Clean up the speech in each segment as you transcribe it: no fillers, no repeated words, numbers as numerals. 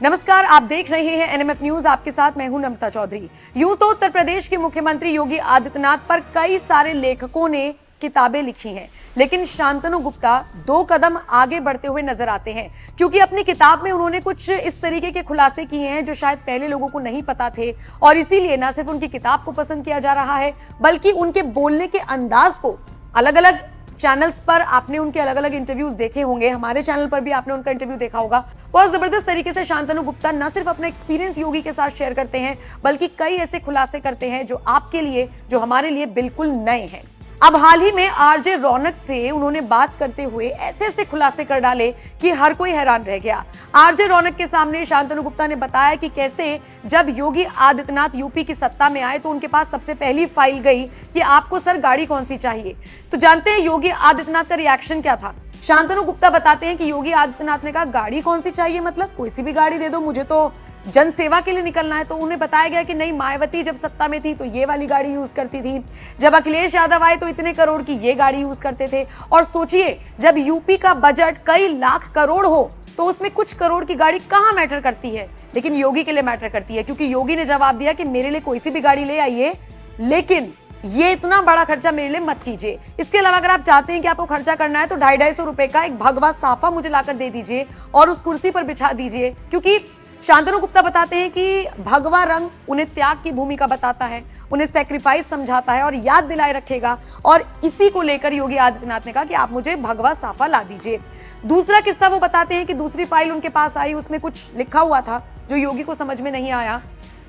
नमस्कार, आप देख रहे हैं एनएमएफ न्यूज। आपके साथ मैं हूं नम्रता चौधरी। यूं तो उत्तर प्रदेश के मुख्यमंत्री योगी आदित्यनाथ पर कई सारे लेखकों ने किताबें लिखी हैं, लेकिन शांतनु गुप्ता 2 कदम आगे बढ़ते हुए नजर आते हैं, क्योंकि अपनी किताब में उन्होंने कुछ इस तरीके के खुलासे किए हैं जो शायद पहले लोगों को नहीं पता थे। और इसीलिए न सिर्फ उनकी किताब को पसंद किया जा रहा है, बल्कि उनके बोलने के अंदाज को अलग अलग चैनल्स पर आपने उनके अलग अलग इंटरव्यूज देखे होंगे, हमारे चैनल पर भी आपने उनका इंटरव्यू देखा होगा। बहुत जबरदस्त तरीके से शांतनु गुप्ता न सिर्फ अपना एक्सपीरियंस योगी के साथ शेयर करते हैं, बल्कि कई ऐसे खुलासे करते हैं जो आपके लिए, जो हमारे लिए बिल्कुल नए हैं। अब हाल ही में आरजे रौनक से उन्होंने बात करते हुए ऐसे ऐसे खुलासे कर डाले कि हर कोई हैरान रह गया। आरजे रौनक के सामने शांतनु गुप्ता ने बताया कि कैसे जब योगी आदित्यनाथ यूपी की सत्ता में आए तो उनके पास सबसे पहली फाइल गई कि आपको सर गाड़ी कौन सी चाहिए। तो जानते हैं योगी आदित्यनाथ का रिएक्शन क्या था। शांतनु गुप्ता बताते हैं कि योगी आदित्यनाथ ने कहा गाड़ी कौन सी चाहिए, मतलब कोई सी भी गाड़ी दे दो, मुझे तो जन सेवा के लिए निकलना है। तो उन्हें बताया गया कि नहीं, मायावती जब सत्ता में थी तो ये वाली गाड़ी यूज करती थी, जब अखिलेश यादव आए तो इतने करोड़ की ये गाड़ी यूज करते थे। और सोचिए, जब यूपी का बजट कई लाख करोड़ हो तो उसमें कुछ करोड़ की गाड़ी कहां मैटर करती है, लेकिन योगी के लिए मैटर करती है, क्योंकि योगी ने जवाब दिया कि मेरे लिए कोई सी भी गाड़ी ले आइए, लेकिन ये इतना बड़ा खर्चा मेरे लिए मत कीजिए। इसके अलावा अगर आप चाहते हैं कि आपको खर्चा करना है तो 250 रुपए का एक भगवा साफा मुझे लाकर दे दीजिए और उस कुर्सी पर बिछा दीजिए, क्योंकि शांतनु गुप्ता बताते हैं कि भगवा रंग उन्हें त्याग की भूमिका बताता है, उन्हें सैक्रिफाइस समझाता है और याद दिलाए रखेगा। और इसी को लेकर योगी आदित्यनाथ ने कहा कि आप मुझे भगवा साफा ला दीजिए। दूसरा किस्सा वो बताते हैं कि दूसरी फाइल उनके पास आई, उसमें कुछ लिखा हुआ था जो योगी को समझ में नहीं आया।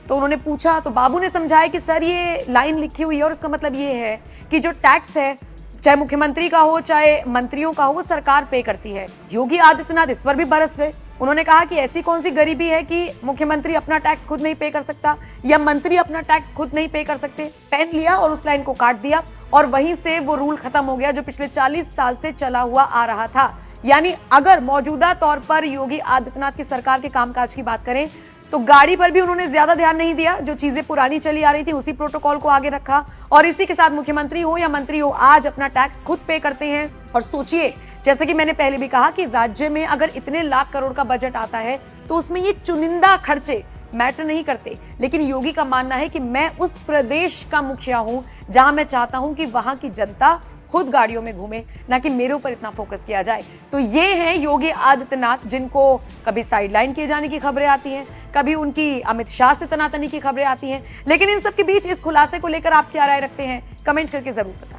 तो उन्होंने पूछा तो बाबू ने समझाया कि सर ये लाइन लिखी हुई है और इसका मतलब ये है कि जो टैक्स है, चाहे मुख्यमंत्री का हो चाहे मंत्रियों का हो, वो सरकार पे करती है। योगी आदित्यनाथ इस पर भी बरस गए। उन्होंने कहा कि ऐसी कौन सी गरीबी है कि मुख्यमंत्री अपना टैक्स खुद नहीं पे कर सकता या मंत्री अपना टैक्स खुद नहीं पे कर सकते। पेन लिया और उस लाइन को काट दिया और वहीं से वो रूल खत्म हो गया जो पिछले 40 साल से चला हुआ आ रहा था। यानी अगर मौजूदा तौर पर योगी आदित्यनाथ की सरकार के कामकाज की बात करें तो गाड़ी पर भी उन्होंने ज्यादा ध्यान नहीं दिया, जो चीजें पुरानी चली आ रही थी उसी प्रोटोकॉल को आगे रखा। और इसी के साथ मुख्यमंत्री हो या मंत्री हो, आज अपना टैक्स खुद पे करते हैं। और सोचिए, जैसे कि मैंने पहले भी कहा कि राज्य में अगर इतने लाख करोड़ का बजट आता है तो उसमें ये चुनिंदा खर्चे मैटर नहीं करते, लेकिन योगी का मानना है कि मैं उस प्रदेश का मुखिया हूं जहां मैं चाहता हूं कि वहां की जनता खुद गाड़ियों में घूमे, ना कि मेरे ऊपर इतना फोकस किया जाए। तो ये हैं योगी आदित्यनाथ, जिनको कभी साइडलाइन किए जाने की खबरें आती हैं, कभी उनकी अमित शाह से तनातनी की खबरें आती हैं, लेकिन इन सब के बीच इस खुलासे को लेकर आप क्या राय रखते हैं, कमेंट करके जरूर बताएं।